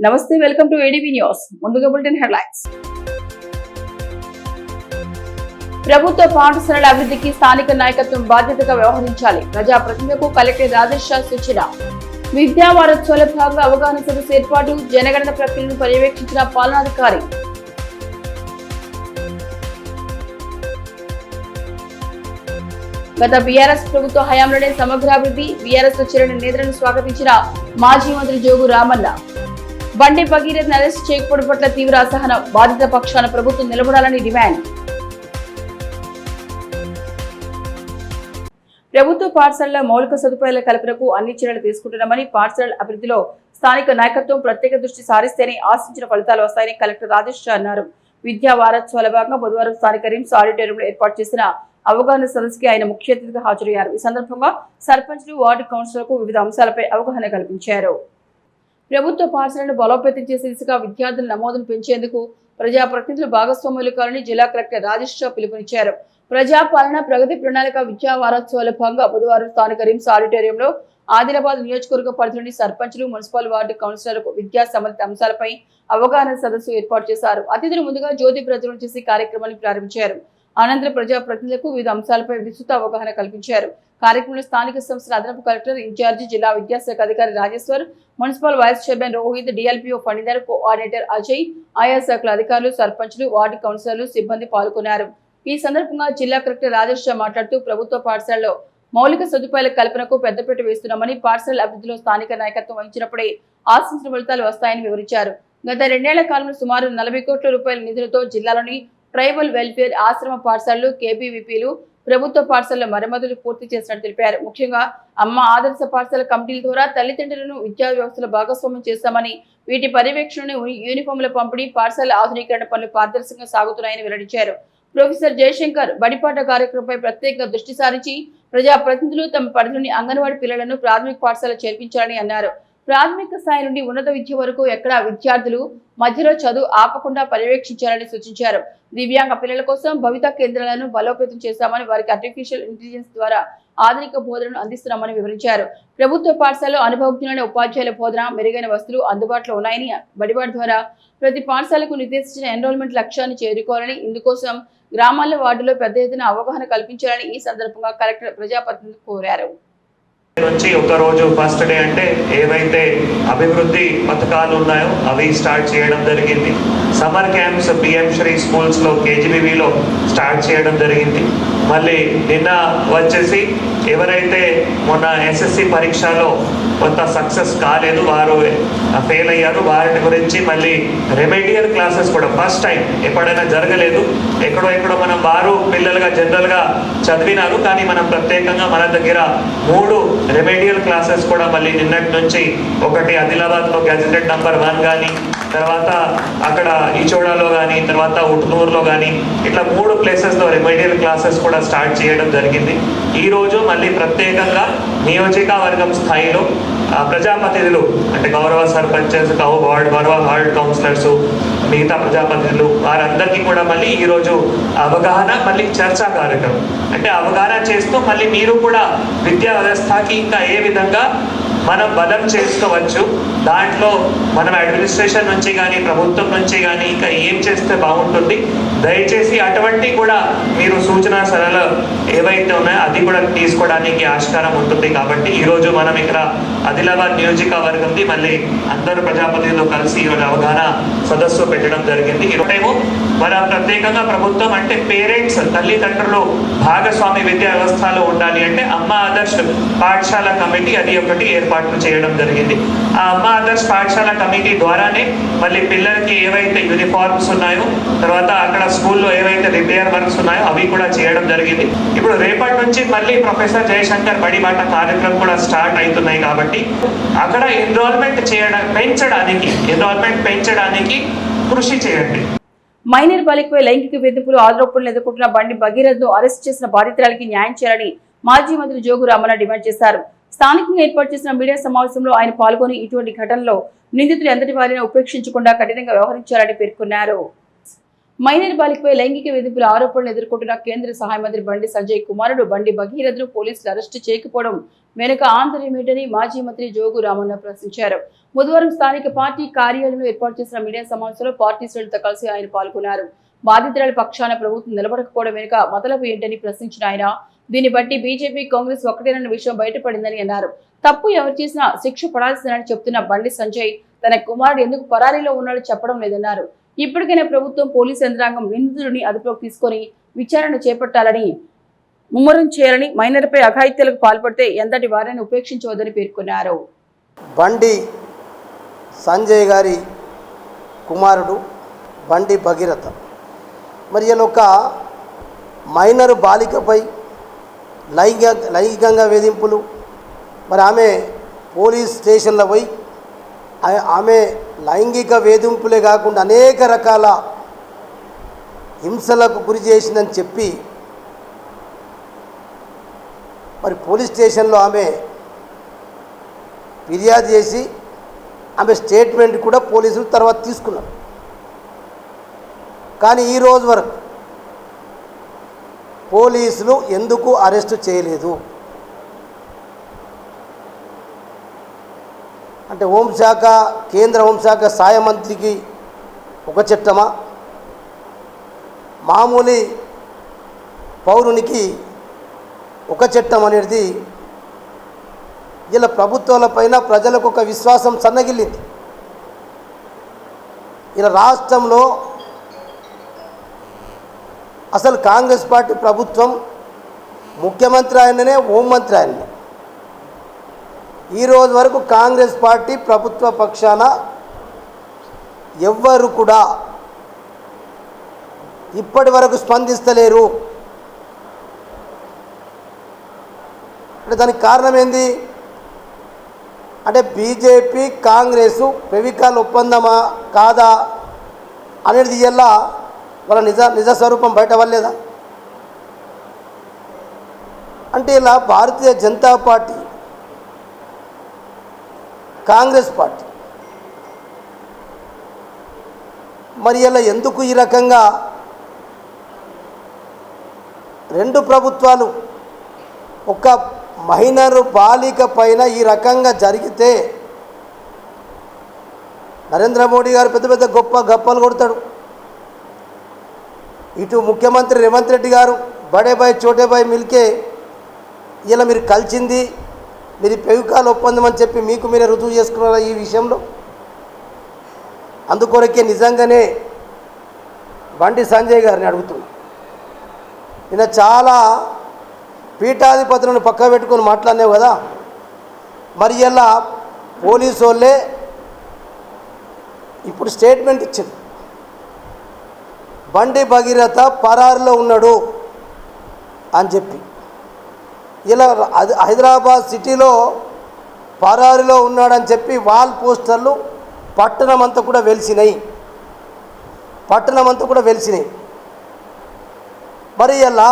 నమస్తే, welcome to ADB news. ముందుగా bulletin headlines. ప్రభుత్వ పాఠశాలల అభివృద్ధికి స్థానిక నాయకత్వం బాధ్యతగా వ్యవహరించాలి. ప్రజాప్రతినిధులకు కలెక్టర్ రాజేష్ షా సూచన. విద్యా వారోత్సవాల భాగంగా అవగాహన సదస్సు ఏర్పాటు. జనగణన ప్రక్రియను పర్యవేక్షించిన పాలనాధికారి. గత బీఆర్ఎస్ ప్రభుత్వ హయాంలోనే సమగ్రాభివృద్ధి. బీఆర్ఎస్ లో చేరిన నేతలను స్వాగతించిన మాజీ మంత్రి జోగు రామన్న. బండి భగీరథ్ అరెస్ట్ చేయకపోవడం పట్ల తీవ్ర అసహనం. బాధిత పక్షాన ప్రభుత్వం నిలబడాలని డిమాండ్. ప్రభుత్వ పాఠశాలల మౌలిక సదుపాయాల కల్పనకు అన్ని చర్యలు తీసుకుంటున్నామని, పాఠశాలల అభివృద్ధిలో స్థానిక నాయకత్వం ప్రత్యేక దృష్టి సారిస్తేనే ఆశించిన ఫలితాలు వస్తాయని కలెక్టర్ రాజేష్ షా అన్నారు. విద్యా వారోత్సవాల భాగంగా బుధవారం స్థానిక రిమ్స్ ఆడిటోరియంలో ఏర్పాటు చేసిన అవగాహన సదస్సుకి ఆయన ముఖ్య అతిథిగా హాజరయ్యారు. ఈ సందర్భంగా సర్పంచ్లు, వార్డు కౌన్సిలర్లకు వివిధ అంశాలపై అవగాహన కల్పించారు. ప్రభుత్వ పాఠశాలను బలోపేతం చేసే దిశగా విద్యార్థుల నమోదును పెంచేందుకు ప్రజాప్రతినిధులు భాగస్వాములు కావాలని జిల్లా కలెక్టర్ రాజేష్ షా పిలుపునిచ్చారు. ప్రజాపాలన ప్రగతి ప్రణాళిక విద్యా వారోత్సవాల భాగంగా బుధవారం స్థానిక రిమ్స్ ఆడిటోరియంలో ఆదిలాబాద్ నియోజకవర్గ పరిధిలోని సర్పంచ్లు, మున్సిపల్ వార్డు కౌన్సిలర్లకు విద్యా సంబంధిత అంశాలపై అవగాహన సదస్సు ఏర్పాటు చేశారు. అతిథులు ముందుగా జ్యోతి ప్రజ్వలన చేసి కార్యక్రమాన్ని ప్రారంభించారు. అనంతరం ప్రజాప్రతినిధులకు వివిధ అంశాలపై విస్తృత అవగాహన కల్పించారు. కార్యక్రమంలో స్థానిక సంస్థల అదనపు కలెక్టర్ ఇన్ఛార్జి, జిల్లా విద్యాశాఖ అధికారి Rajeshwar, municipal vice chairman Rohit, DLPO Phanidhar, coordinator Ajay, ఆయా శాఖల అధికారులు, సర్పంచ్లు, వార్డు కౌన్సిలర్లు, సిబ్బంది పాల్గొన్నారు. ఈ సందర్భంగా జిల్లా కలెక్టర్ రాజేష్ షా మాట్లాడుతూ ప్రభుత్వ పాఠశాలలో మౌలిక సదుపాయాల కల్పనకు పెద్దపీట వేస్తున్నామని, పాఠశాలల అభివృద్ధిలో స్థానిక నాయకత్వం వహించినప్పుడే ఆశించిన ఫలితాలు వస్తాయని వివరించారు. గత 2 ఏళ్ల కాలంలో సుమారు 40 కోట్ల రూపాయల నిధులతో జిల్లాలోని ట్రైబల్ వెల్ఫేర్, ఆశ్రమ పాఠశాలలు, కేబీవీపీలు, ప్రభుత్వ పాఠశాలల మరమ్మతులు పూర్తి చేసినట్టు తెలిపారు. ముఖ్యంగా అమ్మ ఆదర్శ పాఠశాల కమిటీల ద్వారా తల్లిదండ్రులను విద్యా వ్యవస్థలో భాగస్వామ్యం చేస్తామని, వీటి పర్యవేక్షణను, యూనిఫామ్ల పంపిణీ, పాఠశాల ఆధునీకరణ పనులు పారదర్శకంగా సాగుతున్నాయని వెల్లడించారు. ప్రొఫెసర్ జయశంకర్ బడిపాట కార్యక్రమంపై ప్రత్యేకంగా దృష్టి సారించి ప్రజాప్రతినిధులు తమ పరిధిలోని అంగన్వాడీ పిల్లలను ప్రాథమిక పాఠశాల చేర్పించాలని అన్నారు. ప్రాథమిక స్థాయి నుండి ఉన్నత విద్య వరకు ఎక్కడ విద్యార్థులు మధ్యలో చదువు ఆపకుండా పర్యవేక్షించాలని సూచించారు. దివ్యాంగ పిల్లల కోసం భవిత కేంద్రాలను బలోపేతం చేశామని, వారికి ఆర్టిఫిషియల్ ఇంటెలిజెన్స్ ద్వారా ఆధునిక బోధనను అందిస్తున్నామని వివరించారు. ప్రభుత్వ పాఠశాలలో అనుభవజ్ఞులైన ఉపాధ్యాయుల బోధన, మెరుగైన వసతులు అందుబాటులో ఉన్నాయని, బడిబాట ద్వారా ప్రతి పాఠశాలకు నిర్దేశించిన ఎన్రోల్మెంట్ లక్ష్యాన్ని చేరుకోవాలని, ఇందుకోసం గ్రామాల్లో, వార్డులో పెద్ద ఎత్తున అవగాహన కల్పించాలని ఈ సందర్భంగా కలెక్టర్ ప్రజాప్రతినిధులు కోరారు. నుంచి ఒక రోజు ఫస్ట్ డే అంటే ఏవైతే అభివృద్ధి పథకాలు ఉన్నాయో అవి స్టార్ట్ చేయడం జరిగింది. సమ్మర్ క్యాంప్స్ పిఎం శ్రీ స్కూల్స్లో కేజీబీవీలో స్టార్ట్ చేయడం జరిగింది. మళ్ళీ నిన్న వచ్చేసి ఎవరైతే మొన్న ఎస్ఎస్సి పరీక్షలో కొంత సక్సెస్ కాలేదు, వారు ఫెయిల్ అయ్యారు, వారిని గురించి మళ్ళీ రెమెడియల్ క్లాసెస్ కూడా ఫస్ట్ టైం ఎప్పుడైనా జరగలేదు. ఎక్కడో మనం వారు పిల్లలుగా జనరల్గా చదివినారు, కానీ మనం ప్రత్యేకంగా మన దగ్గర 3 రెమెడియల్ క్లాసెస్ కూడా మళ్ళీ నిన్నటి నుంచి, ఒకటి ఆదిలాబాద్లో గ్యాజెటెడ్ నంబర్ 1 కానీ, తర్వాత అక్కడ ఈచోడాలో కానీ, తర్వాత ఉట్నూరులో కానీ, ఇట్లా 3 ప్లేసెస్లో రెమెడియల్ క్లాసెస్ కూడా స్టార్ట్ చేయడం జరిగింది. ఈరోజు మళ్ళీ ప్రత్యేకంగా నియోజకవర్గం స్థాయిలో ప్రజాప్రతినిధులు అంటే గౌరవ సర్పంచెస్, గౌరవ వార్డ్ కౌన్సిలర్స్, మిగతా ప్రజాప్రతినిధులు వారందరికీ కూడా మళ్ళీ ఈరోజు అవగాహన, మళ్ళీ చర్చా కార్యక్రమం అంటే అవగాహన చేస్తూ మళ్ళీ మీరు కూడా విద్యా వ్యవస్థకి ఇంకా ఏ విధంగా మనం బలం చేసుకోవచ్చు, దాంట్లో మనం అడ్మినిస్ట్రేషన్ నుంచి కానీ, ప్రభుత్వం నుంచి కానీ ఇంకా ఏం చేస్తే బాగుంటుంది, దయచేసి అటువంటి కూడా మీరు సూచన సలహాలు ఏవైతే ఉన్నాయో అది కూడా తీసుకోవడానికి ఆస్కారం ఉంటుంది. కాబట్టి ఈరోజు మనం ఇక్కడ ఆదిలాబాద్ నియోజకవర్గంది మళ్ళీ అందరూ ప్రజాప్రతినిధులు కలిసి ఈరోజు అవగాహన సదస్సు పెట్టడం జరిగింది. ఈరోజేమో మన ప్రత్యేకంగా ప్రభుత్వం అంటే పేరెంట్స్, తల్లిదండ్రులు భాగస్వామి విద్యా వ్యవస్థలో ఉండాలి అంటే అమ్మ ఆదర్శ్ పాఠశాల కమిటీ అది ఒకటి ఏర్పాటు చేయడం జరిగింది. ఆ అమ్మ ఆదర్శ్ పాఠశాల కమిటీ ద్వారానే మళ్ళీ పిల్లలకి ఏవైతే యూనిఫార్మ్స్ ఉన్నాయో, తర్వాత అక్కడ స్కూల్లో ఏవైతే రిపేర్ వర్క్స్ ఉన్నాయో అవి కూడా చేయడం జరిగింది. ఇప్పుడు రేపటి నుంచి మళ్ళీ ప్రొఫెసర్ జయశంకర్ బడిబాట కార్యక్రమం కూడా స్టార్ట్ అవుతున్నాయి. కాబట్టి అక్కడ ఎన్రోల్మెంట్ పెంచడానికి కృషి చేయండి. మైనర్ బాలికపై లైంగిక వేధింపులు, ఆరోపణలు ఎదుర్కొంటున్న బండి భగీరథ్ ను అరెస్ట్ చేసిన బాధితురాలికి న్యాయం చేయాలని మాజీ మంత్రి జోగు రామన్న డిమాండ్ చేశారు. స్థానికంగా ఏర్పాటు చేసిన మీడియా సమావేశంలో ఆయన పాల్గొని ఇటువంటి ఘటనలో నిందితులు ఎంతటి వారిని ఉపేక్షించకుండా కఠినంగా వ్యవహరించాలని పేర్కొన్నారు. మైనర్ బాలికపై లైంగిక వేధింపుల ఆరోపణలు ఎదుర్కొంటున్న కేంద్ర సహాయ మంత్రి బండి సంజయ్ కుమారుడు బండి భగీరథను పోలీసులు అరెస్టు చేయకపోవడం వెనుక ఆంతర్యమేంటని మాజీ మంత్రి జోగు రామన్న ప్రశ్నించారు. బుధవారం స్థానిక పార్టీ కార్యాలయంలో ఏర్పాటు చేసిన మీడియా సమావేశంలో పార్టీ శ్రేణులతో కలిసి ఆయన పాల్గొన్నారు. బాధితురాలి పక్షాన ప్రభుత్వం నిలబడకపోవడం వెనుక మతలబు ఏంటని ప్రశ్నించిన ఆయన, దీన్ని బట్టి బీజేపీ కాంగ్రెస్ ఒకటేనన్న విషయం బయటపడిందని అన్నారు. తప్పు ఎవరు చేసినా శిక్ష పడాల్సిందని చెప్తున్న బండి సంజయ్ తన కుమారుడు ఎందుకు పరారీలో ఉన్నాడో చెప్పడం లేదన్నారు. ఇప్పటికైనా ప్రభుత్వం పోలీసు యంత్రాంగం నిందితుడిని అదుపులోకి తీసుకొని విచారణ చేపట్టాలని ముమ్మరం చేయాలని, మైనర్పై అఘాయిత్యాలకు పాల్పడితే ఎంతటి వారిని ఉపేక్షించవద్దని పేర్కొన్నారు. బండి సంజయ్ గారి కుమారుడు బండి భగీరథ మరి ఒక మైనర్ బాలికపై లైంగికంగా వేధింపులు, మరి ఆమె పోలీస్ స్టేషన్లో పోయి ఆమె లైంగిక వేధింపులే కాకుండా అనేక రకాల హింసలకు గురి చేసిందని చెప్పి మరి పోలీస్ స్టేషన్లో ఆమె ఫిర్యాదు చేసి ఆమె స్టేట్మెంట్ కూడా పోలీసులు తర్వాత తీసుకున్నారు. కానీ ఈ రోజు వరకు పోలీసులు ఎందుకు అరెస్టు చేయలేదు అంటే హోంశాఖ, కేంద్ర హోంశాఖ సహాయ మంత్రికి ఒక చట్టమా, మామూలు పౌరునికి ఒక చట్టం అనేది ఇలా ప్రభుత్వాలపైన ప్రజలకు ఒక విశ్వాసం సన్నగిల్లింది. ఇలా రాష్ట్రంలో అసలు కాంగ్రెస్ పార్టీ ప్రభుత్వం ముఖ్యమంత్రి ఆయననే, హోంమంత్రి ఆయననే. ఈరోజు వరకు కాంగ్రెస్ పార్టీ ప్రభుత్వ పక్షాన ఎవ్వరు కూడా ఇప్పటి వరకు స్పందిస్తలేరు. అంటే దానికి కారణం ఏంది అంటే బీజేపీ కాంగ్రెసు ఫెవికాల్ ఒప్పందమా కాదా అనేది ఇలా వాళ్ళ నిజ స్వరూపం బయట వల్లేదా అంటే ఇలా భారతీయ జనతా పార్టీ, కాంగ్రెస్ పార్టీ మరి ఇలా ఎందుకు ఈ రకంగా రెండు ప్రభుత్వాలు ఒక మైనర్ బాలిక పైన ఈ రకంగా జరిగితే నరేంద్ర మోడీ గారు పెద్ద పెద్ద గొప్పలు కొడతాడు. ఇటు ముఖ్యమంత్రి రేవంత్ రెడ్డి గారు బడే బాయ్ చోటే బాయ్ మిల్కే ఇలా మీరు కలిసింది, మీరు ఫెవికాల్ ఒప్పందం అని చెప్పి మీకు మీరే రుజువు చేసుకున్నారా ఈ విషయంలో? అందుకొరకే నిజంగానే బండి సంజయ్ గారిని అడుగుతున్నా, ఈయన చాలా పీఠాధిపతులను పక్క పెట్టుకొని మాట్లాడినావు కదా, మరి ఇలా పోలీసు వాళ్ళే ఇప్పుడు స్టేట్మెంట్ ఇచ్చింది, బండి భగీరథ పరారులో ఉన్నాడు అని చెప్పి. ఇలా హైదరాబాద్ సిటీలో పరారులో ఉన్నాడని చెప్పి వాల్ పోస్టర్లు పట్టణం అంతా కూడా వెలిసినాయి. మరి ఇలా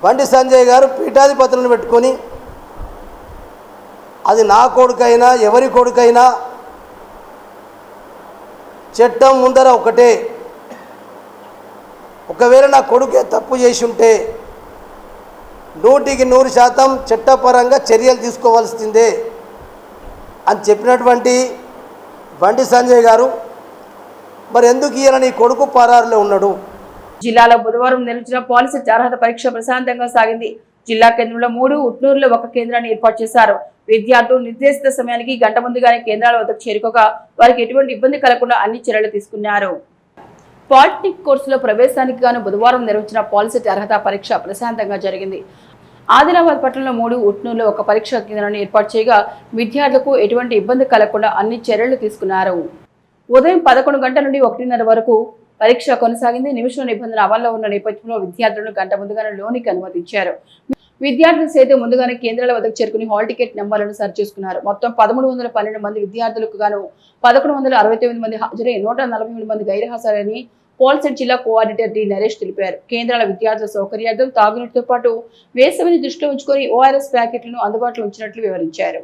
బండి సంజయ్ గారు పీఠాధిపతులను పెట్టుకొని అది నా కొడుకైనా ఎవరి కొడుకైనా చట్టం ముందర ఒకటే, ఒకవేళ నా కొడుకే తప్పు చేసి ఉంటే 100% చట్టపరంగా చర్యలు తీసుకోవాల్సిందే అని చెప్పినటువంటి బండి సంజయ్ గారు మరి ఎందుకు ఈయన నీ కొడుకు పరారులో ఉన్నాడు? జిల్లాలో బుధవారం నిర్వహించిన పాలిసెట్ అర్హత పరీక్ష ప్రశాంతంగా సాగింది. జిల్లా కేంద్రంలో 3, ఉట్నూరులో 1 కేంద్రాన్ని ఏర్పాటు చేశారు. విద్యార్థులు నిర్దేశిత సమయానికి గంట ముందుగానే కేంద్రాల వద్దకు చేరుకోగా వారికి ఎటువంటి ఇబ్బంది కలగకుండా అన్ని చర్యలు తీసుకున్నారు. పాలిటెక్నిక్ కోర్సులో ప్రవేశానికి గాను బుధవారం నిర్వహించిన పాలిసెట్ అర్హత పరీక్ష ప్రశాంతంగా జరిగింది. ఆదిలాబాద్ పట్టణంలో 3, ఉట్నూరులో 1 పరీక్షా కేంద్రాన్ని ఏర్పాటు చేయగా విద్యార్థులకు ఎటువంటి ఇబ్బంది కలగకుండా అన్ని చర్యలు తీసుకున్నారు. ఉదయం 11 గంటల నుండి 1:30 వరకు పరీక్ష కొనసాగింది. నిమిషం నిబంధన అమల్లో ఉన్న నేపథ్యంలో విద్యార్థులను గంట ముందుగానే లోనికి అనుమతించారు. విద్యార్థులు సైతం ముందుగానే కేంద్రాల వద్దకు చేరుకుని హాల్ టికెట్ నెంబర్లను సరిచూసుకున్నారు. మొత్తం 1312 మంది విద్యార్థులకు గాను 1169 మంది హాజరై 148 మంది గైర్హాజరని పాలిసెట్ జిల్లా కోఆర్డినేటర్ డి నరేష్ తెలిపారు. కేంద్రాల విద్యార్థుల సౌకర్యార్థం తాగునీటితో పాటు వేసవిని దృష్టిలో ఉంచుకొని ORS ప్యాకెట్లను అందుబాటులో ఉంచినట్లు వివరించారు.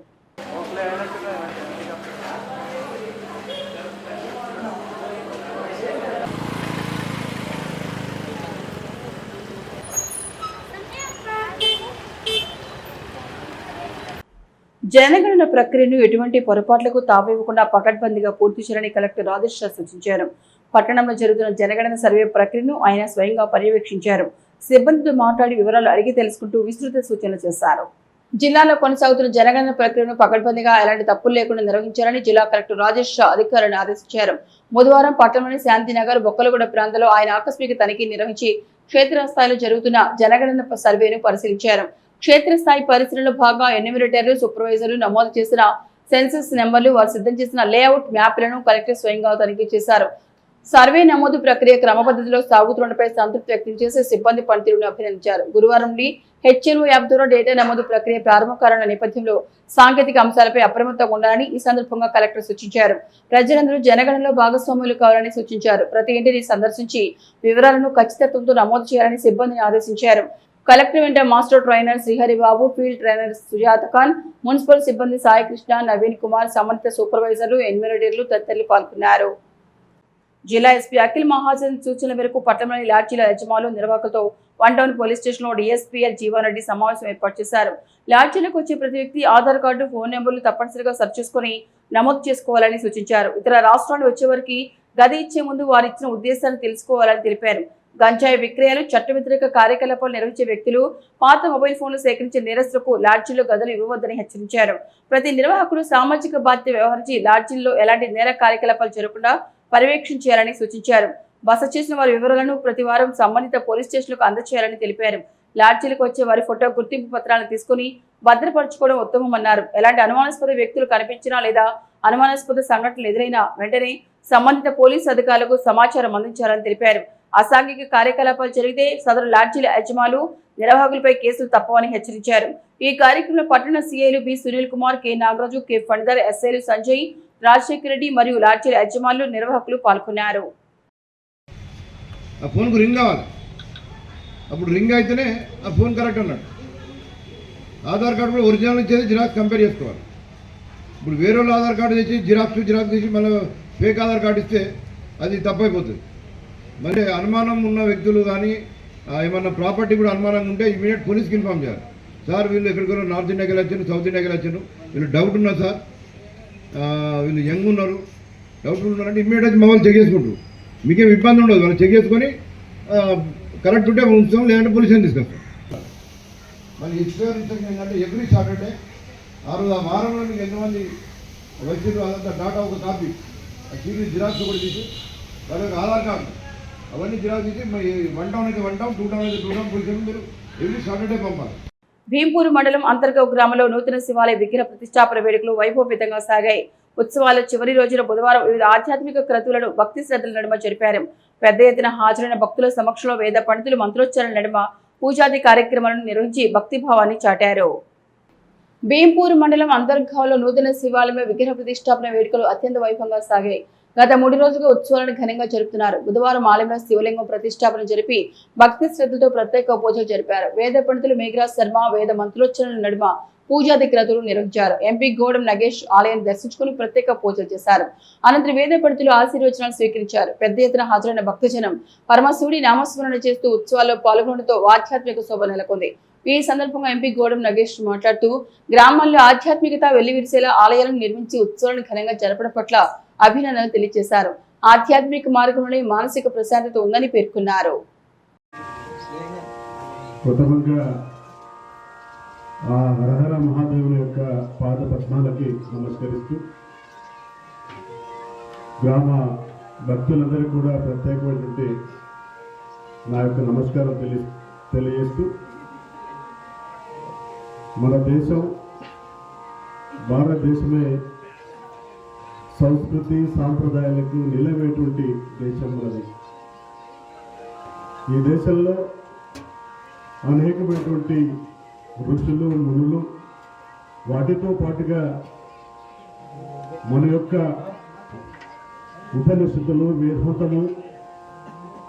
జనగణన ప్రక్రియను ఎటువంటి పొరపాట్లకు తావివ్వకుండా పకడ్బందీగా పూర్తి చేయాలని కలెక్టర్ రాజేష్ సూచించారు. పట్టణంలో జరుగుతున్న జనగణన సర్వే ప్రక్రియను ఆయన స్వయంగా పర్యవేక్షించారు. సిబ్బందితో మాట్లాడి వివరాలు అడిగి తెలుసుకుంటూ విస్తృత సూచనలు చేశారు. జిల్లాలో కొనసాగుతున్న జనగణన ప్రక్రియను పకడ్బందీగా ఎలాంటి తప్పులు లేకుండా నిర్వహించాలని జిల్లా కలెక్టర్ రాజేష్ అధికారులను ఆదేశించారు. బుధవారం పట్టణంలోని శాంతినగర్, బొక్కలగూడ ప్రాంతంలో ఆయన ఆకస్మిక తనిఖీ నిర్వహించి క్షేత్రస్థాయిలో జరుగుతున్న జనగణన సర్వేను పరిశీలించారు. క్షేత్రస్థాయి పరిశీలనలో భాగంగా ఎన్యూమరేటర్లు, సూపర్వైజర్లు నమోదు చేసిన సెన్సస్ నెంబర్లు, వారు సిద్ధం చేసిన లేఅవుట్ మ్యాప్లను కలెక్టర్ స్వయంగా తనిఖీ చేశారు. సర్వే నమోదు ప్రక్రియ క్రమపద్ధతిలో సాగుతుండటంపై సంతృప్తి వ్యక్తం చేసి సిబ్బంది పనితీరును అభినందించారు. గురువారం నుండి హెచ్ఎన్ఓ యాప్ ద్వారా డేటా నమోదు ప్రక్రియ ప్రారంభ కానున్న నేపథ్యంలో సాంకేతిక అంశాలపై అప్రమత్తంగా ఉండాలని ఈ సందర్భంగా కలెక్టర్ సూచించారు. ప్రజలందరూ జనగణనలో భాగస్వాములు కావాలని సూచించారు. ప్రతి ఇంటిని సందర్శించి వివరాలను ఖచ్చితత్వంతో నమోదు చేయాలని సిబ్బందిని ఆదేశించారు. కలెక్టర్ వెంట master trainer Sriharibabu, field trainer Sujatha Khan, municipal సిబ్బంది సాయికృష్ణ, నవీన్ కుమార్, సంబంధిత సూపర్వైజర్లు, ఎన్యూమరేటర్లు తదితరులు పాల్గొన్నారు. జిల్లా ఎస్పీ అఖిల్ మహాజన్ సూచనల మేరకు పట్టణంలోని లాడ్జీల యజమానులు, నిర్వాహకులతో 1 టౌన్ పోలీస్ స్టేషన్లో డీఎస్పీఎల్ జీవారెడ్డి సమావేశం ఏర్పాటు చేశారు. లాడ్జీలకు వచ్చే ప్రతి వ్యక్తి ఆధార్ కార్డు, ఫోన్ నెంబర్లు తప్పనిసరిగా సర్చ్ చేసుకుని నమోదు చేసుకోవాలని సూచించారు. ఇతర రాష్ట్రాలు వచ్చేవారికి గది ఇచ్చే ముందు వారు ఇచ్చిన ఉద్దేశాన్ని తెలుసుకోవాలని తెలిపారు. గంజాయి విక్రయాలు, చట్ట వ్యతిరేక కార్యకలాపాలు నిర్వహించే వ్యక్తులు, పాత మొబైల్ ఫోన్లు సేకరించే నేరస్తులకు లాడ్జీల్లో గదులు ఇవ్వవద్దని హెచ్చరించారు. ప్రతి నిర్వాహకుడు సామాజిక బాధ్యత వ్యవహరించి లాడ్జీల్లో ఎలాంటి నేర కార్యకలాపాలు జరగకుండా పర్యవేక్షించాలని సూచించారు. బస చేసిన వారి వివరాలను ప్రతి వారం సంబంధిత పోలీస్ స్టేషన్లకు అందజేయాలని తెలిపారు. లాడ్జీలకు వచ్చే వారి ఫోటో, గుర్తింపు పత్రాలను తీసుకుని భద్రపరచుకోవడం ఉత్తమమన్నారు. ఎలాంటి అనుమానాస్పద వ్యక్తులు కనిపించినా లేదా అనుమానాస్పద సంఘటనలు ఎదురైనా వెంటనే సంబంధిత పోలీసు అధికారులకు సమాచారం అందించాలని తెలిపారు. అసాంఘిక కార్యకలాపాలు జరిగితే సదరు లాడ్జీల యజమానులు, నిర్వాహకులపై కేసులు తప్పవని హెచ్చరించారు. ఈ కార్యక్రమంలో పట్టణ సీఐలు B Sunil Kumar, K Nagaraju, K Phanidhar, ఎస్ఐలు సంజయ్, రాజశేఖర్ రెడ్డి మరియు లాడ్జీల యజమానులు, నిర్వాహకులు పాల్గొన్నారు. ఆ ఫోన్కు రింగ్ కావాలి. అప్పుడు రింగ్ అయితేనే ఆ ఫోన్ కరెక్ట్ అన్నాడు. ఆధార్ కార్డు కూడా ఒరిజినల్ ఇచ్చేది జిరాక్స్ కంపేర్ చేసుకోవాలి. ఇప్పుడు వేరే వాళ్ళు ఆధార్ కార్డు తెచ్చి జిరాక్స్ తెచ్చి మళ్ళీ ఫేక్ ఆధార్ కార్డు ఇస్తే అది తప్పైపోతుంది. మరి అనుమానం ఉన్న వ్యక్తులు కానీ ఏమన్నా ప్రాపర్టీ కూడా అనుమానంగా ఉంటే ఇమీడియట్ పోలీస్కి ఇన్ఫామ్ చేయాలి. సార్ వీళ్ళు ఎక్కడికో నార్త్ ఇండియాకి వెళ్ళొచ్చాను, సౌత్ ఇండియాకి వెళ్ళొచ్చాను, వీళ్ళు డౌట్ ఉన్నారు సార్, వీళ్ళు యంగ్ ఉన్నారు, డౌట్ ఉన్నారంటే ఇమీడియట్ మొబైల్ చెక్ చేసుకుంటారు. మీకేం ఇబ్బంది ఉండదు. వాళ్ళు చెక్ చేసుకొని కరెక్ట్ ఉంటే ఉంచుతాం, లేదంటే పోలీసుని తీసుకొస్తాం. మళ్ళీ ఇన్సూరెన్స్ ఏంటంటే ఎవ్రీ సాటర్డే ఆ వారంలో మీకు ఎంతమంది వైద్యులు అదంతా డాటా ఒక కాపీ, ఆ సీరియల్ జిరాక్స్ కూడా తీసి వాళ్ళకి ఆధార్ కార్డు అవన్నీ జిరాక్స్ తీసి మరి 1 టౌన్ అయితే 1 టౌన్, 2 టౌన్ అయితే 2 టౌన్ పోలీసులు మీరు ఎవ్రీ సాటర్డే పంపాలి. భీంపూర్ మండలం అంతర్గావ్ గ్రామంలో నూతన శివాలయ విగ్రహ ప్రతిష్టాపన వేడుకలు వైభవపేతంగా సాగాయి. ఉత్సవాల చివరి రోజున బుధవారం వివిధ ఆధ్యాత్మిక క్రతువులను భక్తి శ్రద్ధల నడుమ జరిపారు. పెద్ద ఎత్తున హాజరైన భక్తుల సమక్షంలో వేద పండితులు మంత్రోచ్చారణ నడుమ పూజాది కార్యక్రమాలను నిర్వహించి భక్తిభావాన్ని చాటారు. భీంపూర్ మండలం అంతర్గావ్లో నూతన శివాలయ విగ్రహ ప్రతిష్టాపన వేడుకలు అత్యంత వైభవంగా సాగాయి. గత 3 రోజులుగా ఉత్సవాలను ఘనంగా జరుపుతున్నారు. బుధవారం ఆలయంలో శివలింగం ప్రతిష్టాపన జరిపి భక్తి శ్రద్ధలతో ప్రత్యేక పూజలు జరిపారు. వేద పండితులు మేఘరాజ్ శర్మ వేద మంత్రోచ్చరణల నడుమ పూజాది క్రతువులు నిర్వహించారు. ఎంపీ గోడం నగేష్ ఆలయాన్ని దర్శించుకుని ప్రత్యేక పూజలు చేశారు. అనంతరం వేద పండితులు ఆశీర్వచనాలు స్వీకరించారు. పెద్ద ఎత్తున హాజరైన భక్తజనం పరమశివుడి నామస్మరణ చేస్తూ ఉత్సవాల్లో పాల్గొనడంతో ఆధ్యాత్మిక శోభ నెలకొంది. ఈ సందర్భంగా ఎంపీ గోడం నగేష్ మాట్లాడుతూ గ్రామాల్లో ఆధ్యాత్మికత వెల్లివిరిసేలా ఆలయాలను నిర్మించి ఉత్సవాలను ఘనంగా జరపడం పట్ల అభినందనలు తెలియజేశారు. ఆధ్యాత్మిక మార్గంలోనే మానసిక ప్రశాంతత ఉందని పేర్కొన్నారు. ఆ హరహర మహాదేవుని యొక్క పాద పద్మాలకి నమస్కరిస్తూ గ్రామ భక్తులందరికీ కూడా ప్రత్యేకమైనటువంటి నా యొక్క నమస్కారం తెలియజేస్తూ మన దేశం భారతదేశమే సంస్కృతి సాంప్రదాయాలకు నిలవేటువంటి దేశం మనది. ఈ దేశంలో అనేకమైనటువంటి ఋషులు, మునులు, వాటితో పాటుగా మన యొక్క ఉపనిషత్తులు, వేదాంతము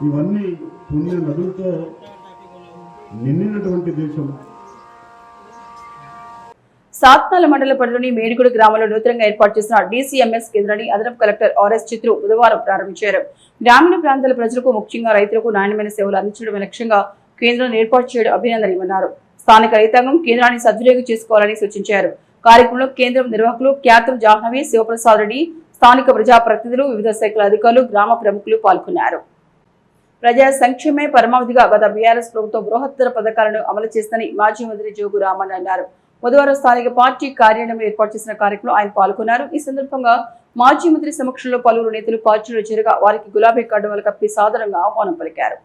ఇవన్నీ పుణ్య నదులతో నిండినటువంటి దేశం. సాత్నాల మండల పరిధిలోని మేడిగూడ గ్రామంలో నూతనంగా ఏర్పాటు చేసిన డీసీఎంఎస్ కేంద్రాన్ని అదనపు కలెక్టర్ ఆర్ఎస్ చిత్రు బుధవారం ప్రారంభించారు. గ్రామీణ ప్రాంతాల ప్రజలకు, ముఖ్యంగా రైతులకు నాణ్యమైన సేవలు అందించడం లక్ష్యంగా కేంద్రాన్ని ఏర్పాటు చేయడం అభినందనీయమన్నారు. స్థానిక రైతాంగం కేంద్రాన్ని సద్వినియోగం చేసుకోవాలని సూచించారు. కార్యక్రమంలో కేంద్రం నిర్వాహకులు ఖ్యాతం జాహ్నవి, శివప్రసాద్ రెడ్డి, స్థానిక ప్రజాప్రతినిధులు, వివిధ శాఖల అధికారులు, గ్రామ ప్రముఖులు పాల్గొన్నారు. ప్రజా సంక్షేమే పరమావధిగా గత బీఆర్ఎస్ ప్రభుత్వం బృహత్తర పథకాలను అమలు చేస్తుందని మాజీ మంత్రి జోగు రామన్ అన్నారు. బుధవారం స్థానిక పార్టీ కార్యాలయంలో ఏర్పాటు చేసిన కార్యక్రమంలో ఆయన పాల్గొన్నారు. ఈ సందర్భంగా మాజీ మంత్రి సమక్షంలో పలువురు నేతలు పార్టీలో చేరగా వారికి గులాబీ కండువాలు కప్పి సాదరంగా ఆహ్వానం పలికారు.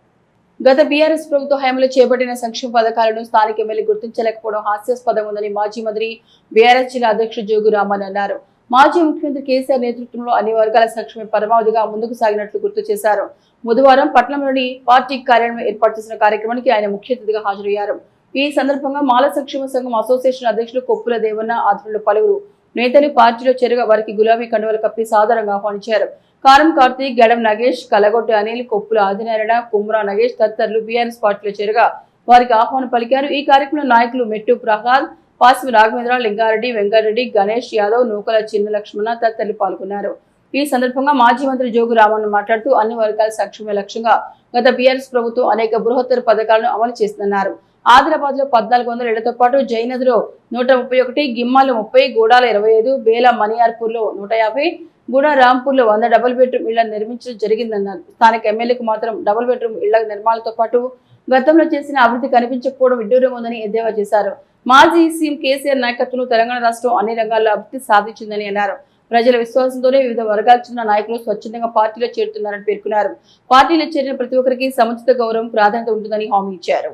గత బీఆర్ఎస్ ప్రభుత్వ హయాంలో చేపట్టిన సంక్షేమ పథకాలను స్థానిక ఎమ్మెల్యే గుర్తించలేకపోవడం హాస్యాస్పదంగా ఉందని మాజీ మంత్రి బీఆర్ఎస్ జిల్లా అధ్యక్షుడు జోగు రామన్ అన్నారు. మాజీ ముఖ్యమంత్రి కేసీఆర్ నేతృత్వంలో అన్ని వర్గాల సంక్షేమ పరమావధిగా ముందుకు సాగినట్లు గుర్తు చేశారు. బుధవారం పట్నంలోని పార్టీ కార్యాలయంలో ఏర్పాటు చేసిన కార్యక్రమానికి ఆయన ముఖ్య అతిథిగా హాజరయ్యారు. ఈ సందర్భంగా మాల సంక్షేమ సంఘం అసోసియేషన్ అధ్యక్షులు కొప్పుల దేవన్న ఆధ్వర్యంలో పలువురు నేతలు పార్టీలో చేరగా వారికి గులాబీ కండువాలు కప్పి సాదరంగా ఆహ్వానించారు. కారం కార్తీక్, గెడం నగేష్, కలగొట్టు అనిల్, కొప్పుల ఆదినారాయణ, కుమ్రా నగేష్ తదితరులు బీఆర్ఎస్ పార్టీలో చేరగా వారికి ఆహ్వానం పలికారు. ఈ కార్యక్రమంలో నాయకులు మెట్టు ప్రహ్లాద్, పాసిమి రాఘవేంద్ర, లింగారెడ్డి, వెంకటరెడ్డి, గణేష్ యాదవ్, నూకల చిన్న లక్ష్మణ తదితరులు పాల్గొన్నారు. ఈ సందర్భంగా మాజీ మంత్రి జోగు రామన్ మాట్లాడుతూ అన్ని వర్గాల సంక్షేమ లక్ష్యంగా గత బీఆర్ఎస్ ప్రభుత్వం అనేక బృహత్తర పథకాలను అమలు చేస్తున్నారు. ఆదిలాబాద్ లో 1400 ఇళ్లతో పాటు జైనదిలో 131, గిమ్మాలో 30, గూడాలో 25, బేల మణియార్పూర్ లో 150, గూడ రాంపూర్ లో 100 డబుల్ బెడ్రూమ్ ఇళ్ల నిర్మించడం జరిగిందన్నారు. స్థానిక ఎమ్మెల్యేకు మాత్రం డబుల్ బెడ్రూమ్ ఇళ్ల నిర్మాణాలతో పాటు గతంలో చేసిన అభివృద్ధి కనిపించకపోవడం విడ్డూరంగా ఉందని ఎద్దేవా చేశారు. మాజీ సీఎం కేసీఆర్ నాయకత్వంలో తెలంగాణ రాష్ట్రం అన్ని రంగాల్లో అభివృద్ధి సాధించిందని అన్నారు. ప్రజల విశ్వాసంతోనే వివిధ వర్గాలకు చెందిన నాయకులు స్వచ్ఛందంగా పార్టీలో చేరుతున్నారని పేర్కొన్నారు. పార్టీలో చేరిన ప్రతి ఒక్కరికి సముచిత గౌరవం, ప్రాధాన్యత ఉంటుందని హామీ ఇచ్చారు.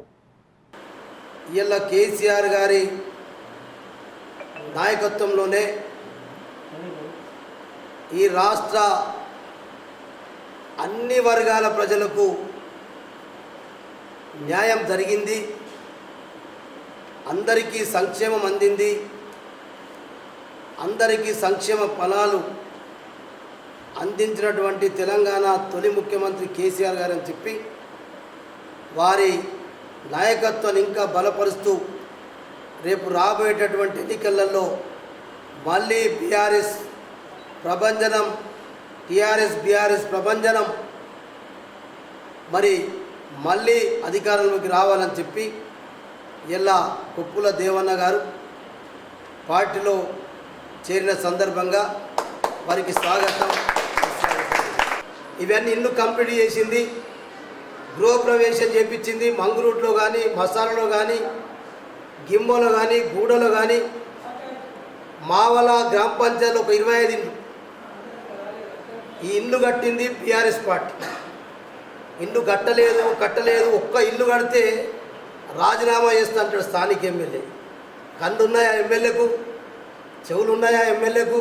ఇలా కేసీఆర్ గారి నాయకత్వంలోనే ఈ రాష్ట్ర అన్ని వర్గాల ప్రజలకు న్యాయం జరిగింది, అందరికీ సంక్షేమం అందింది, అందరికీ సంక్షేమ ఫలాలు అందించినటువంటి తెలంగాణ తొలి ముఖ్యమంత్రి కేసీఆర్ గారు అని చెప్పి వారి నాయకత్వాన్ని ఇంకా బలపరుస్తూ రేపు రాబోయేటటువంటి ఎన్నికలలో మళ్ళీ బీఆర్ఎస్ ప్రభంజనం, బీఆర్ఎస్ ప్రభంజనం మరి మళ్ళీ అధికారంలోకి రావాలని చెప్పి ఇలా కొప్పుల దేవన్న గారు పార్టీలో చేరిన సందర్భంగా వారికి స్వాగతం. ఇవన్నీ ఇల్లు కంప్లీట్ చేసింది, గృహప్రవేశం చేపించింది. మంగురూట్లో కానీ, మసాలలో కానీ, గిమ్మలో కానీ, గూడలో కానీ, మావల గ్రామ పంచాయతీలో ఒక 25 ఇళ్ళు ఈ ఇల్లు కట్టింది బీఆర్ఎస్ పార్టీ. ఇల్లు కట్టలేదు. ఒక్క ఇల్లు కడితే రాజీనామా చేస్తా అంటాడు స్థానిక ఎమ్మెల్యే. కళ్ళు ఉన్నాయా ఎమ్మెల్యేకు? చెవులు ఉన్నాయా ఎమ్మెల్యేకు?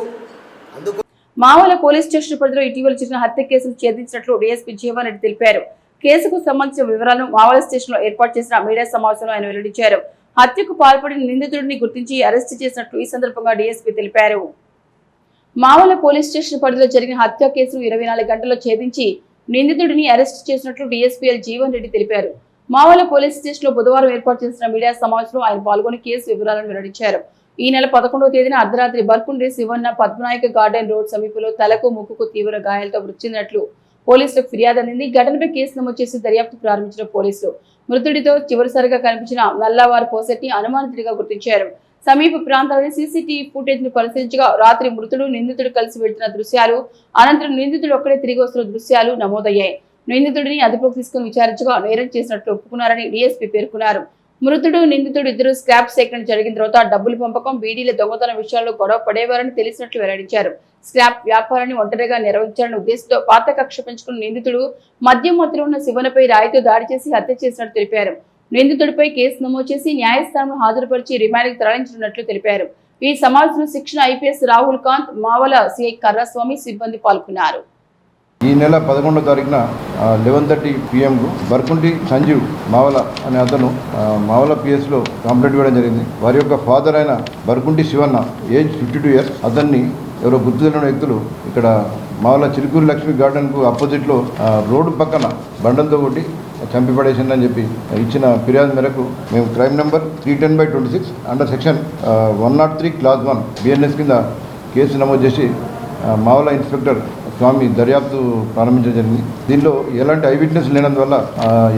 అందుకు మావల పోలీస్ స్టేషన్ పరిధిలో ఇటీవల జరిగిన హత్య కేసును ఛేదించినట్లు డీఎస్పీ జీవన్ రెడ్డి తెలిపారు. కేసుకు సంబంధించిన వివరాలను మావల స్టేషన్ లో ఏర్పాటు చేసిన మీడియా సమావేశంలో ఆయన వెల్లడించారు. హత్యకు పాల్పడిన నిందితుడిని గుర్తించి అరెస్టు చేసినట్లు ఈ సందర్భంగా డీఎస్పీ తెలిపారు. మావల పోలీస్ స్టేషన్ పరిధిలో జరిగిన హత్య కేసును 24 గంటల్లో ఛేదించి నిందితుడిని అరెస్టు చేసినట్లు డీఎస్పీఎల్ జీవన్ రెడ్డి తెలిపారు. మావల పోలీస్ స్టేషన్ లో బుధవారం ఏర్పాటు చేసిన మీడియా సమావేశంలో ఆయన పాల్గొని కేసు వివరాలను వెల్లడించారు. ఈ నెల 11వ తేదీన అర్ధరాత్రి బర్కుండి శివన్న పద్మనాయక గార్డెన్ రోడ్ సమీపంలో తలకు, ముక్కుకు తీవ్ర గాయాలతో మృతి చెందినట్లు పోలీసులకు ఫిర్యాదు అందింది. ఘటనపై కేసు నమోదు చేసి దర్యాప్తు ప్రారంభించిన పోలీసులు మృతుడితో చివరిసారిగా కనిపించిన నల్లవారి పోసెట్టి అనుమానితుడిగా గుర్తించారు. సమీప ప్రాంతాల్లోని సీసీటీవీ ఫుటేజ్ ను పరిశీలించగా రాత్రి మృతుడు, నిందితుడు కలిసి వెళ్తున్న దృశ్యాలు, అనంతరం నిందితుడు ఒక్కడే తిరిగి వస్తున్న దృశ్యాలు నమోదయ్యాయి. నిందితుడిని అదుపులోకి తీసుకుని విచారించగా నేరం చేసినట్లు ఒప్పుకున్నారని డీఎస్పీ పేర్కొన్నారు. మృతుడు, నిందితుడు ఇద్దరు స్క్రాప్ సేకరణ జరిగిన తర్వాత డబ్బులు పంపకం, బీడీల దొంగతనం విషయాల్లో గొడవ పడేవారని తెలిసినట్లు వెల్లడించారు. స్క్రాప్ వ్యాపారాన్ని ఒంటరిగా నిర్వహించాలనే ఉద్దేశంతో పాత కక్ష పెంచుకున్న నిందితుడు మద్యం మత్తులో ఉన్న శివనపై రాయితో దాడి చేసి హత్య చేసినట్లు తెలిపారు. నిందితుడిపై కేసు నమోదు చేసి న్యాయస్థానంలో హాజరుపరిచి రిమాండ్కి తరలించనున్నట్లు తెలిపారు. ఈ సమావేశంలో శిక్షణ ఐపీఎస్ రాహుల్ కాంత్, మావల సిఐ కర్రస్వామి సిబ్బంది పాల్గొన్నారు. ఈ నెల 11వ తారీఖున 11:30 PM బర్కుంటి సంజీవ్ మావల అనే అతను మావల పిఎస్లో కంప్లైంట్ ఇవ్వడం జరిగింది. వారి యొక్క ఫాదర్ అయిన బర్కుంటి శివన్న ఏజ్ 52 years అతన్ని ఎవరో గుర్తు తెలియని వ్యక్తులు ఇక్కడ మావల చిలుకూరు లక్ష్మీ గార్డెన్కు ఆపోజిట్లో రోడ్డు పక్కన బండలతో కొట్టి చంపి పడేసిందని చెప్పి ఇచ్చిన ఫిర్యాదు మేరకు మేము crime number 310/26 under section 103 Clause 1 BNS కింద కేసు నమోదు చేసి మావల ఇన్స్పెక్టర్ స్వామి దర్యాప్తు ప్రారంభించడం జరిగింది. దీనిలో ఎలాంటి ఐ విట్నెస్ లేనందువల్ల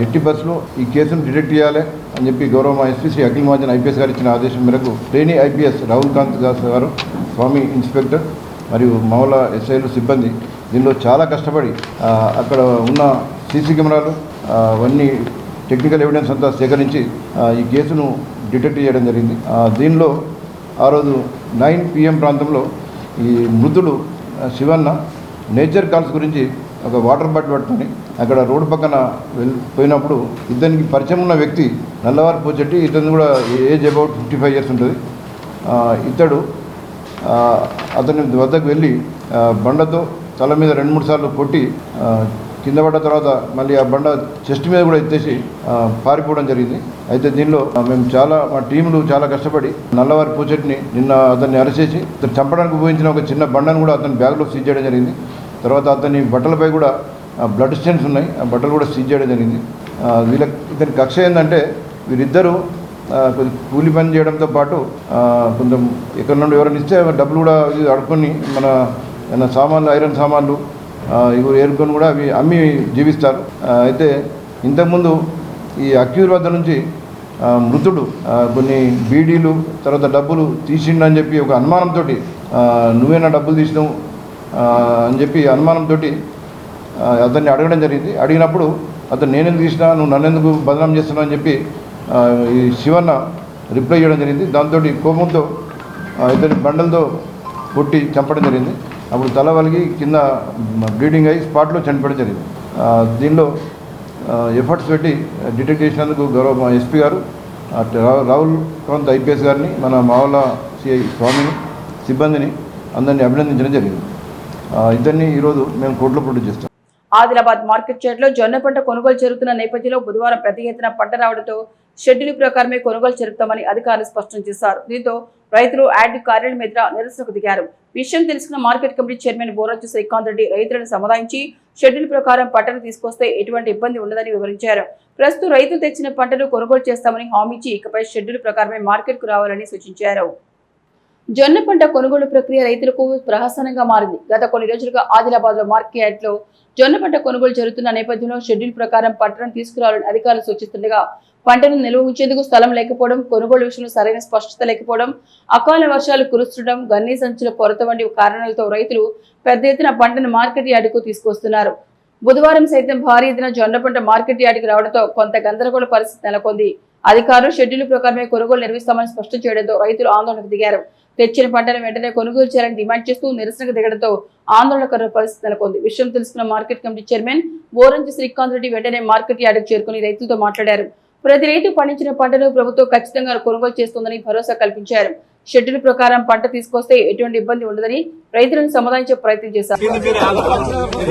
ఎట్టి బస్సులో ఈ కేసును డిటెక్ట్ చేయాలి అని చెప్పి గౌరవ ఎస్పీ శ్రీ అఖిల్ మహాజన్ ఐపీఎస్ గారు ఇచ్చిన ఆదేశం మేరకు ట్రైనీ ఐపీఎస్ రాహుల్ కాంత్ దాస్ గారు, స్వామి ఇన్స్పెక్టర్ మరియు మామూలు ఎస్ఐలు సిబ్బంది దీనిలో చాలా కష్టపడి అక్కడ ఉన్న సీసీ కెమెరాలు అవన్నీ టెక్నికల్ ఎవిడెన్స్ అంతా సేకరించి ఈ కేసును డిటెక్ట్ చేయడం జరిగింది. దీనిలో ఆ రోజు 9 PM ప్రాంతంలో ఈ మృతుడు శివన్న నేచర్ కాల్స్ గురించి ఒక వాటర్ బాటిల్ పట్టుకొని అక్కడ రోడ్డు పక్కన పోయినప్పుడు ఇతనికి పరిచయం ఉన్న వ్యక్తి నల్లవారు పోచెట్టి, ఇతను కూడా ఏజ్ అబౌట్ 55 years ఉంటుంది. ఇతడు అతని వద్దకు వెళ్ళి బండతో తల మీద 2-3 సార్లు కొట్టి కింద పడ్డ తర్వాత మళ్ళీ ఆ బండ చెస్ట్ మీద కూడా ఎత్తేసి పారిపోవడం జరిగింది. అయితే దీనిలో మేము మా టీములు చాలా కష్టపడి నల్లవారి పూచెట్ని నిన్న అతన్ని అరెస్ట్ చేసి అతను చంపడానికి ఉపయోగించిన ఒక చిన్న బండను కూడా అతని బ్యాగ్లో సీజ్ చేయడం జరిగింది. తర్వాత అతని బట్టలపై కూడా బ్లడ్ స్టెయిన్స్ ఉన్నాయి, ఆ బట్టలు కూడా సీజ్ చేయడం జరిగింది. ఇతని కక్ష ఏంటంటే వీరిద్దరూ కూలి పని చేయడంతో పాటు కొంచెం ఎక్కడి నుండి ఎవరైనా ఇస్తే డబ్బులు కూడా అడుక్కొని మన సామాన్లు, ఐరన్ సామాన్లు ఇవి ఏరుకొని కూడా అవి అమ్మి జీవిస్తారు. అయితే ఇంతకుముందు ఈ అక్యూజ్ వద్ద నుంచి మృతుడు కొన్ని బీడీలు తర్వాత డబ్బులు తీసిండని చెప్పి ఒక అనుమానంతో నువ్వేనా డబ్బులు తీసినావు అని చెప్పి అనుమానంతో అతన్ని అడగడం జరిగింది. అడిగినప్పుడు అతను నేనెందుకు తీసినా, నువ్వు నన్నెందుకు బదనాం చేస్తున్నావు అని చెప్పి ఈ శివన్న రిప్లై చేయడం జరిగింది. దాంతో కోపంతో ఇతని బండలతో కొట్టి చంపడం జరిగింది. అప్పుడు తల వలిగి కింద బ్లీడింగ్ అయ్యి స్పాట్లో చనిపోవడం జరిగింది. దీనిలో ఎఫర్ట్స్ పెట్టి డిటెక్ట్ చేసినందుకు గౌరవ ఎస్పీ గారు రాహుల్ కాంత్ ఐపీఎస్ గారిని, మన మావల సిఐ స్వామిని, సిబ్బందిని అందరినీ అభినందించడం జరిగింది. ఇద్దరిని ఈరోజు మేము కోర్టులో ప్రొడ్యూస్ చేస్తాం. ఆదిలాబాద్ మార్కెట్ యార్డ్లో జొన్న పంట కొనుగోలు జరుగుతున్న నేపథ్యంలో బుధవారం పెద్ద ఎత్తున పంట రావడంతో షెడ్యూల్ ప్రకారమే కొనుగోలు జరుపుతామని అధికారులు స్పష్టం చేశారు. దీంతో రైతులు యార్డు కార్యాలయం ఎదుట నిరసనకు దిగారు. విషయం తెలుసుకున్న market committee chairman Boranchu Srikanth Reddy రైతులను సమాధానించి షెడ్యూల్ ప్రకారం పంటను తీసుకొస్తే ఎటువంటి ఇబ్బంది ఉండదని వివరించారు. ప్రస్తుతం రైతులు తెచ్చిన పంటను కొనుగోలు చేస్తామని హామీ ఇచ్చి ఇకపై షెడ్యూల్ ప్రకారమే మార్కెట్కు రావాలని సూచించారు. జొన్న పంట కొనుగోలు ప్రక్రియ రైతులకు ప్రహసనంగా మారింది. గత కొన్ని రోజులుగా ఆదిలాబాద్ లో మార్కెట్ యార్డ్ లో జొన్న పంట కొనుగోలు జరుగుతున్న నేపథ్యంలో షెడ్యూల్ ప్రకారం పంటను తీసుకురావాలని అధికారులు సూచిస్తుండగా పంటను నిల్వ ఉంచేందుకు స్థలం లేకపోవడం, కొనుగోలు విషయంలో సరైన స్పష్టత లేకపోవడం, అకాల వర్షాలు కురుస్తుండడం, గన్నీ సంచుల కొరత వంటి కారణాలతో రైతులు పెద్ద ఎత్తున పంటను మార్కెట్ యార్డుకు తీసుకొస్తున్నారు. బుధవారం సైతం భారీ ఎత్తున జొన్న పంట మార్కెట్ యార్డుకు రావడంతో కొంత గందరగోళ పరిస్థితి నెలకొంది. అధికారులు షెడ్యూల్ ప్రకారమే కొనుగోలు నిర్వహిస్తామని స్పష్టం చేయడంతో రైతులు ఆందోళనకు దిగారు. తెచ్చిన పంటను వెంటనే కొనుగోలు చేయాలని డిమాండ్ చేస్తూ నిరసనకు దిగడంతో ఆందోళనకర పరిస్థితి నెలకొంది. విషయం తెలుసుకున్న market committee chairman Boranchu Srikanth Reddy వెంటనే మార్కెట్ యార్డుకు చేరుకుని రైతులతో మాట్లాడారు. ప్రతి రైతు పండించిన పంటను ప్రభుత్వం ఖచ్చితంగా కొనుగోలు చేస్తుందని భరోసా కల్పించారు. షెడ్యూల్ ప్రకారం పంట తీసుకొస్తే ఎటువంటి ఇబ్బంది ఉండదని రైతులను సమాధానించే ప్రయత్నం చేశారు.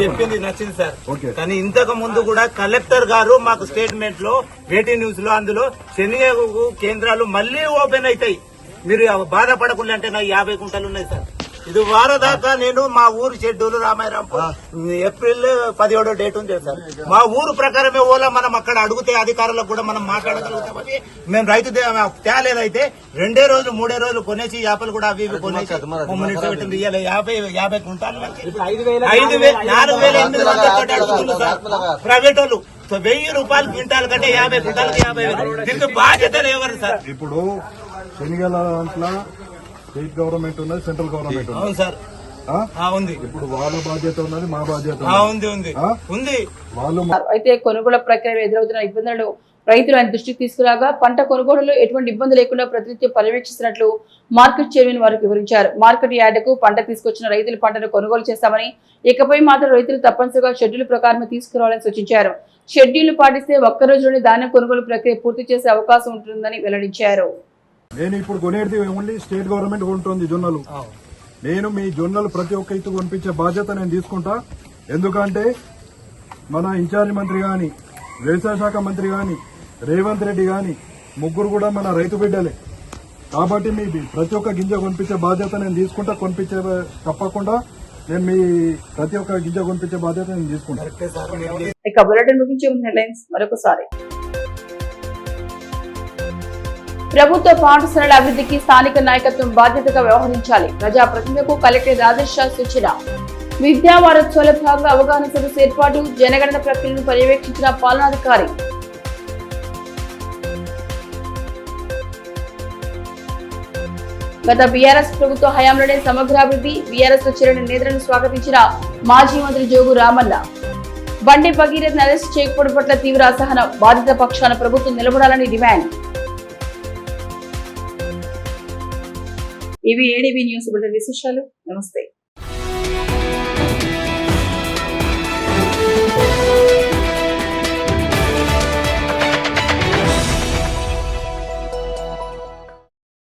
చెప్పింది నచ్చింది సార్, కానీ ఇంతకు ముందు కూడా కలెక్టర్ గారు మాకు స్టేట్మెంట్ లో వేటీ న్యూస్ లో అందులో శనగ కేంద్రాలు మళ్లీ ఓపెన్ అవుతాయి, మీరు బాధపడకుండా అంటే నాకు 50 కుంటలు ఉన్నాయి సార్. ఇది వారదాకా నేను మా ఊరు షెడ్యూల్ రామాయరాంపూర్ ఏప్రిల్ 17వ డేట్ ఉంది సార్. మా ఊరు ప్రకారమే ఓలా మనం అక్కడ అడిగితే అధికారులకు కూడా మనం మాట్లాడగలుగుతామని మేము రైతు తేలేదైతే 2 రోజులు 3 రోజులు కొనేసి యాపలు కూడా అవి కొనేసి 50 కుంటాలు 4,800 అడుగుతుంది సార్. ప్రైవేట్ వాళ్ళు 1000 రూపాయలు క్వింటాల్ కంటే 50 కుంటాలకి 50,000. దీనికి బాధ్యత ఎవరు సార్? ఇప్పుడు శనిగల దాంట్లో స్టేట్ గవర్నమెంట్ ఉన్నది, సెంట్రల్ గవర్నమెంట్ ఉన్నది. అవును సార్, ఉంది. ఇప్పుడు వాళ్ళ బాధ్యత ఉన్నది, మా బాధ్యత ఉంది. వాళ్ళు అయితే కొనుగోలు ప్రక్రియలో ఎదురవుతున్న ఇబ్బందులను రైతులు ఆయన దృష్టికి తీసుకురాగా పంట కొనుగోలులో ఎటువంటి ఇబ్బంది లేకుండా ప్రతినిత్యం పర్యవేక్షిస్తున్నట్లు మార్కెట్ చైర్మన్ వారికి వివరించారు. మార్కెట్ యార్డుకు పంట తీసుకొచ్చిన రైతుల పంటను కొనుగోలు చేస్తామని, ఇకపై మాత్రం రైతులు తప్పనిసరిగా షెడ్యూల్ ప్రకారం తీసుకురావాలని సూచించారు. షెడ్యూల్ పాటిస్తే ఒక్క రోజులోనే ధాన్యం కొనుగోలు ప్రక్రియ పూర్తి చేసే అవకాశం ఉంటుందని వెల్లడించారు. నేను ఇప్పుడు కొనేది ఓన్లీ స్టేట్ గవర్నమెంట్ కొంటుంది జొన్నలు. నేను మీ జొన్నలు ప్రతి ఒక్క ఇత్తు కొనిపించే బాధ్యత నేను తీసుకుంటా. ఎందుకంటే మన ఇన్ఛార్జ్ మంత్రి గాని, వ్యవసాయ శాఖ మంత్రి గాని, రేవంత్ రెడ్డి గాని ముగ్గురు కూడా మన రైతు బిడ్డలే. కాబట్టి మీ ప్రతి ఒక్క గింజ కొనిపించే బాధ్యత నేను తీసుకుంటా. కొనిపించే తప్పకుండా నేను మీ ప్రతి ఒక్క గింజ కొనిపించే బాధ్యత నేను తీసుకుంటా. ఇక బులెటిన్ ముగించే ముందు హెడ్లైన్స్ మరొకసారి. ప్రభుత్వ పాఠశాలల అభివృద్ధికి స్థానిక నాయకత్వం బాధ్యతగా వ్యవహరించాలి. ప్రజాప్రతినిధులకు కలెక్టర్ రాజేష్ సూచన. విద్యా వారోత్సవాల భాగంగా అవగాహన సదస్సు ఏర్పాటు, జనగణన ప్రక్రియను పర్యవేక్షించిన పాలనాధికారి. గత బీఆర్ఎస్ ప్రభుత్వ హయాంలోనే సమగ్రాభివృద్ధి, బీఆర్ఎస్ లో చేరిన నేతలను స్వాగతించిన మాజీ మంత్రి జోగు రామన్న. బండి భగీరథ్ అరెస్ట్ చేయకపోవడం పట్ల తీవ్ర అసహనం, బాధిత పక్షాన ప్రభుత్వం నిలబడాలని డిమాండ్. ఇవి ఏడీబీ న్యూస్ బులెటిన్ విశేషాలు. నమస్తే.